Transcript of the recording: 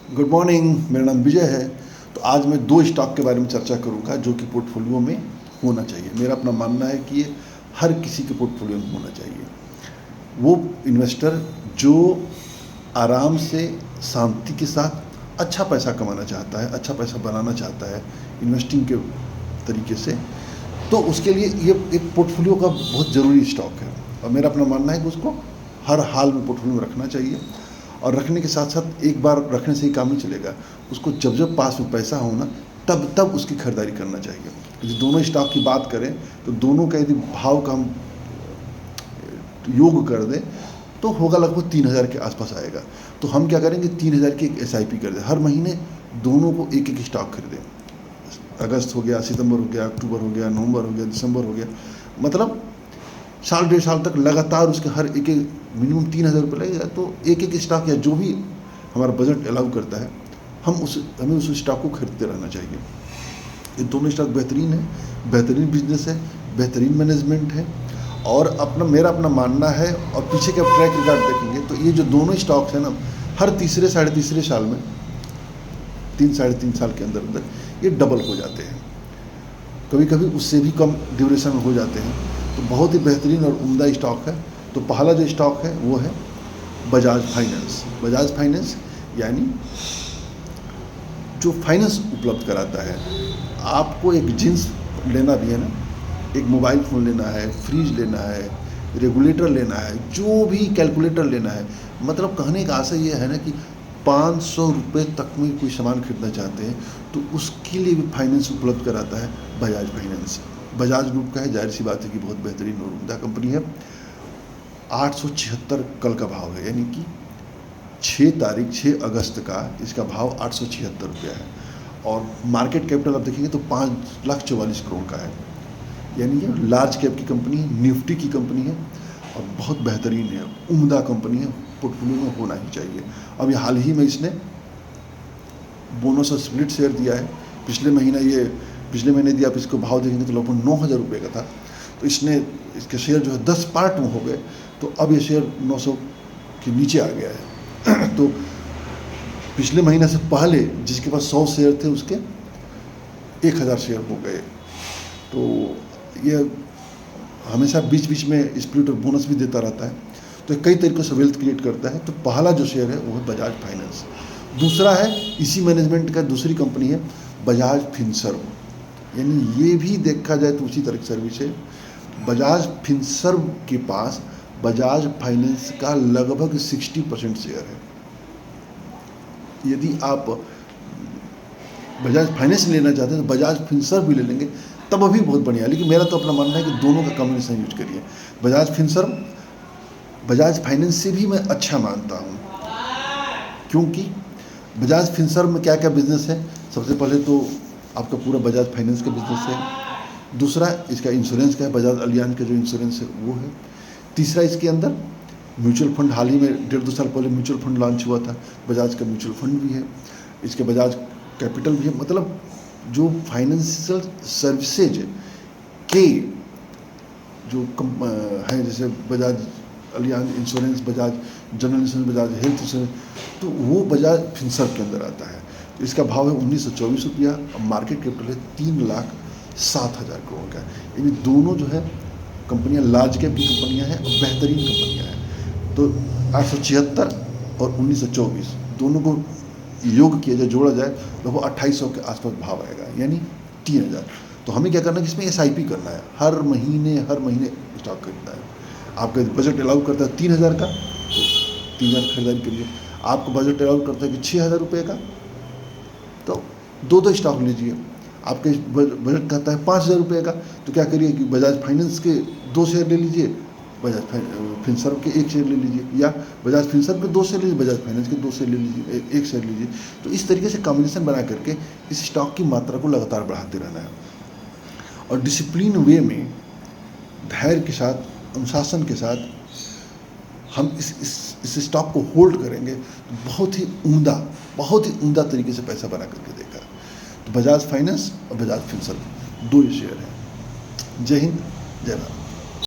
Good morning. मेरा नाम विजय है। तो आज मैं दो स्टॉक के बारे में चर्चा करूंगा जो कि पोर्टफोलियो में होना चाहिए। मेरा अपना मानना है कि ये हर किसी के पोर्टफोलियो में होना चाहिए। वो इन्वेस्टर जो आराम से शांति के साथ अच्छा पैसा कमाना चाहता है, अच्छा पैसा बनाना चाहता है इन्वेस्टिंग के तरीके से, तो उसके लिए ये एक पोर्टफोलियो का बहुत ज़रूरी स्टॉक है। और मेरा अपना मानना है कि उसको हर हाल में पोर्टफोलियो में रखना चाहिए। और रखने के साथ साथ एक बार रखने से ही काम नहीं चलेगा, उसको जब जब पास में पैसा हो ना तब तब उसकी खरीदारी करना चाहिए। यदि दोनों स्टॉक की बात करें तो दोनों का यदि भाव का हम योग कर दें तो होगा लगभग 3,000 के आसपास आएगा। तो हम क्या करेंगे, 3,000 की एक SIP कर दें। हर महीने दोनों को एक एक स्टॉक खरीदें। अगस्त हो गया, सितंबर हो गया, अक्टूबर हो गया, नवंबर हो गया, दिसंबर हो गया, मतलब साल डेढ़ साल तक लगातार उसके हर एक मिनिमम 3,000 रुपये लगेगा। तो एक एक स्टॉक या जो भी हमारा बजट अलाउ करता है हमें उस स्टॉक को खरीदते रहना चाहिए। ये दोनों स्टॉक बेहतरीन है, बेहतरीन बिजनेस है, बेहतरीन मैनेजमेंट है। और मेरा अपना मानना है, और पीछे का ट्रैक रिकॉर्ड देखेंगे तो ये जो दोनों स्टॉक्स हैं ना, हर तीसरे साढ़े तीसरे साल में 3 साढ़े 3 साल के अंदर अंदर ये डबल हो जाते हैं। कभी कभी उससे भी कम ड्यूरेशन में हो जाते हैं। तो बहुत ही बेहतरीन और उम्दा स्टॉक है। तो पहला जो स्टॉक है वो है बजाज फाइनेंस। बजाज फाइनेंस यानी जो फाइनेंस उपलब्ध कराता है। आपको एक जींस लेना भी है ना, एक मोबाइल फ़ोन लेना है, फ्रिज लेना है, रेगुलेटर लेना है, जो भी कैलकुलेटर लेना है, मतलब कहने का आशय ये है ना कि 500 रुपये तक में कोई सामान खरीदना चाहते हैं तो उसके लिए भी फाइनेंस उपलब्ध कराता है बजाज फाइनेंस। बजाज ग्रुप का है, जाहिर सी बात है कि बहुत बेहतरीन और उम्दा कंपनी है। 876 कल का भाव है, यानी कि 6 अगस्त का इसका भाव 876 रुपया है। और मार्केट कैपिटल आप देखेंगे तो 5,44,00,000 करोड़ का है। यानी ये लार्ज कैप की कंपनी है, निफ्टी की कंपनी है और बहुत बेहतरीन है, उम्दा कंपनी है, पोर्टफोलियो में होना ही चाहिए। अब ये हाल ही में इसने बोनस और स्प्लिट शेयर दिया है। पिछले महीने दिया। आप इसको भाव देखेंगे तो लगभग 9,000 रुपये का था। तो इसके शेयर जो है 10 पार्ट में हो गए। तो अब ये शेयर 900 के नीचे आ गया है। तो पिछले महीने से पहले जिसके पास 100 शेयर थे उसके 1,000 शेयर हो गए। तो ये हमेशा बीच बीच में स्प्लिट और बोनस भी देता रहता है। तो कई तरीक़ों से वेल्थ क्रिएट करता है। तो पहला जो शेयर है वो है बजाज फाइनेंस। दूसरा है इसी मैनेजमेंट का दूसरी कंपनी है बजाज फिनसर्व। यानी ये भी देखा जाए तो उसी तरह की सर्विस है। बजाज फिनसर्व के पास बजाज फाइनेंस का लगभग 60% शेयर है। यदि आप बजाज फाइनेंस लेना चाहते हैं तो बजाज फिनसर्व भी ले लेंगे तब अभी बहुत बढ़िया है। लेकिन मेरा तो अपना मानना है कि दोनों का कॉम्बिनेशन यूज करिए। बजाज फिनसर्व बजाज फाइनेंस से भी मैं अच्छा मानता हूँ, क्योंकि बजाज फिनसर्व में क्या क्या बिजनेस है। सबसे पहले तो आपका पूरा बजाज फाइनेंस का बिजनेस है। दूसरा इसका इंश्योरेंस का है, बजाज अलियान का जो इंश्योरेंस है वो है। तीसरा इसके अंदर म्यूचुअल फंड, हाल ही में 1.5-2 साल पहले म्यूचुअल फंड लॉन्च हुआ था, बजाज का म्यूचुअल फंड भी है। इसके बजाज कैपिटल भी है। मतलब जो फाइनेंशियल सर्विसेज के जो हैं, जैसे Bajaj Allianz insurance, Bajaj general insurance, Bajaj health insurance, तो वो बजाज फिनसर्व के अंदर आता है। तो इसका भाव है 1,924 रुपया और मार्केट कैपिटल है 3,07,000 करोड़ का। यानी दोनों जो है कंपनियां लार्ज कैप की कंपनियां हैं और बेहतरीन कंपनियां हैं। तो 876 और 1,924 दोनों को योग किया जाए, जोड़ा जाए तो वो 2,800 के आसपास भाव आएगा, यानी 3,000। तो हमें क्या करना है कि इसमें SIP करना है। हर महीने स्टॉक खरीदना है। आपका बजट अलाउ करता है 3,000 का तो 3,000 खरीदारी करिए। आपको बजट अलाउ करता है कि 6,000 रुपये का तो 2 स्टॉक लीजिए। आपके बजट कहता है 5,000 रुपये का तो क्या करिए कि बजाज फाइनेंस के 2 शेयर ले लीजिए, बजाज फिनसर्व के 1 शेयर ले लीजिए, या बजाज फिनसर्व के 2 शेयर लीजिए, बजाज फाइनेंस के 2 शेयर ले लीजिए, 1 शेयर लीजिए। तो इस तरीके से कॉम्बिनेशन बना करके इस स्टॉक की मात्रा को लगातार बढ़ाते रहना है। और डिसिप्लिन वे में, धैर्य के साथ, अनुशासन के साथ हम इस स्टॉक को होल्ड करेंगे तो बहुत ही उम्दा तरीके से पैसा बना करके देगा। तो बजाज फाइनेंस और बजाज फिनसर्व 2 शेयर हैं। जय हिंद, जय भारत।